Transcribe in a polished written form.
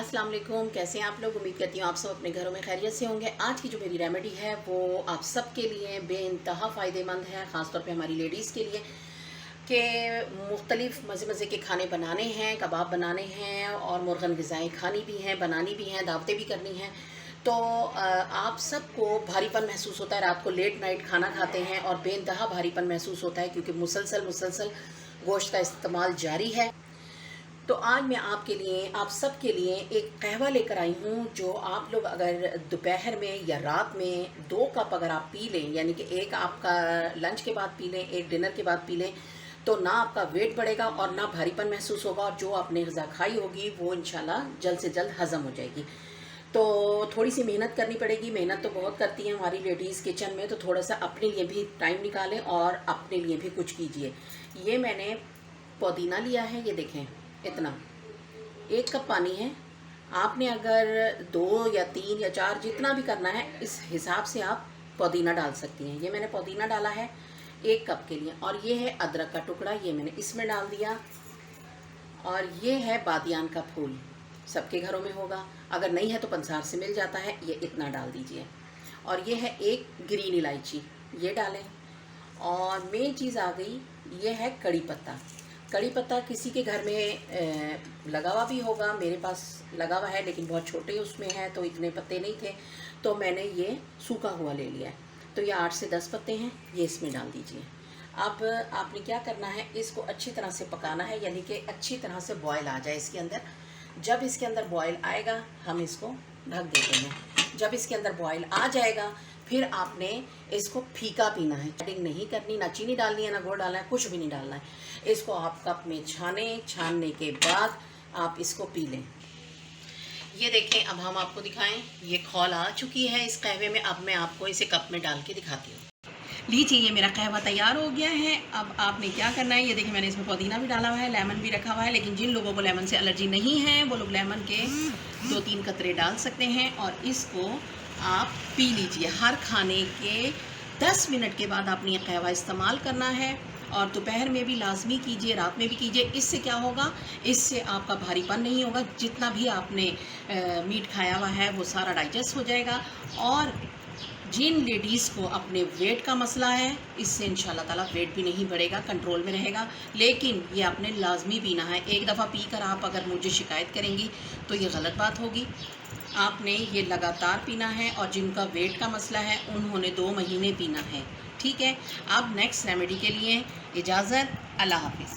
अस्सलाम वालेकुम, कैसे हैं आप लोग। उम्मीद करती हूँ आप सब अपने घरों में खैरियत से होंगे। आज की जो मेरी रेमेडी है वो आप सब के लिए बेइंतहा फ़ायदेमंद है, ख़ासतौर पे हमारी लेडीज़ के लिए कि मुख्तलिफ़ मज़े मज़े के खाने बनाने हैं, कबाब बनाने हैं और मुर्गन ग़िज़ाएँ खानी भी हैं, बनानी भी हैं, दावतें भी करनी हैं। तो आप सबको भारीपन महसूस होता है, रात को लेट नाइट खाना खाते हैं और बेइंतहा भारीपन महसूस होता है क्योंकि मुसलसल गोश्त का इस्तेमाल जारी है। तो आज मैं आपके लिए, आप सब के लिए एक कहवा लेकर आई हूँ जो आप लोग अगर दोपहर में या रात में 2 कप अगर आप पी लें, यानी कि एक आपका लंच के बाद पी लें, एक डिनर के बाद पी लें, तो ना आपका वेट बढ़ेगा और ना भारीपन महसूस होगा और जो आपने ग़िज़ा खाई होगी वो इंशाल्लाह जल्द से जल्द हज़म हो जाएगी। तो थोड़ी सी मेहनत करनी पड़ेगी, मेहनत तो बहुत करती हैं हमारी लेडीज़ किचन में, तो थोड़ा सा अपने लिए भी टाइम निकालें और अपने लिए भी कुछ कीजिए। ये मैंने पुदीना लिया है, ये देखें इतना, 1 कप पानी है। आपने अगर 2 या 3 या 4 जितना भी करना है इस हिसाब से आप पुदीना डाल सकती हैं। ये मैंने पुदीना डाला है 1 कप के लिए। और ये है अदरक का टुकड़ा, ये मैंने इसमें डाल दिया। और ये है बादियान का फूल, सबके घरों में होगा, अगर नहीं है तो पंसार से मिल जाता है, ये इतना डाल दीजिए। और ये है एक ग्रीन इलायची, ये डालें। और मेन चीज़ आ गई, ये है कड़ी पत्ता। कड़ी पत्ता किसी के घर में लगा हुआ भी होगा, मेरे पास लगा हुआ है लेकिन बहुत छोटे उसमें है तो इतने पत्ते नहीं थे, तो मैंने ये सूखा हुआ ले लिया है। तो ये 8 से 10 पत्ते हैं, ये इसमें डाल दीजिए। अब आपने क्या करना है, इसको अच्छी तरह से पकाना है, यानी कि अच्छी तरह से बॉयल आ जाए इसके अंदर। जब इसके अंदर बॉयल आएगा हम इसको ढक देते हैं। जब इसके अंदर बॉयल आ जाएगा फिर आपने इसको फीका पीना है, कटिंग नहीं करनी, ना चीनी डालनी है, ना गुड़ डालना है, कुछ भी नहीं डालना है। इसको आप कप में छानने के बाद आप इसको पी लें। ये देखें, अब हम आपको दिखाएं, ये खौल आ चुकी है इस कहवे में। अब मैं आपको इसे कप में डाल के दिखाती हूँ। लीजिए, ये मेरा कहवा तैयार हो गया है। अब आपने क्या करना है, ये देखिए मैंने इसमें पुदीना भी डाला हुआ है, लेमन भी रखा हुआ है, लेकिन जिन लोगों को लेमन से एलर्जी नहीं है वो लोग लेमन के 2-3 कतरे डाल सकते हैं। और इसको आप पी लीजिए। हर खाने के 10 मिनट के बाद आपने ये कहवा इस्तेमाल करना है और दोपहर में भी लाजमी कीजिए, रात में भी कीजिए। इससे क्या होगा, इससे आपका भारीपन नहीं होगा, जितना भी आपने मीट खाया हुआ है वो सारा डाइजेस्ट हो जाएगा। और जिन लेडीज़ को अपने वेट का मसला है, इससे इंशाल्लाह ताला वेट भी नहीं बढ़ेगा, कंट्रोल में रहेगा। लेकिन ये आपने लाजमी पीना है। एक दफ़ा पी कर आप अगर मुझे शिकायत करेंगी तो ये गलत बात होगी। आपने ये लगातार पीना है और जिनका वेट का मसला है उन्होंने 2 महीने पीना है, ठीक है। अब नेक्स्ट रेमेडी के लिए इजाज़त, अल्लाह हाफिज़।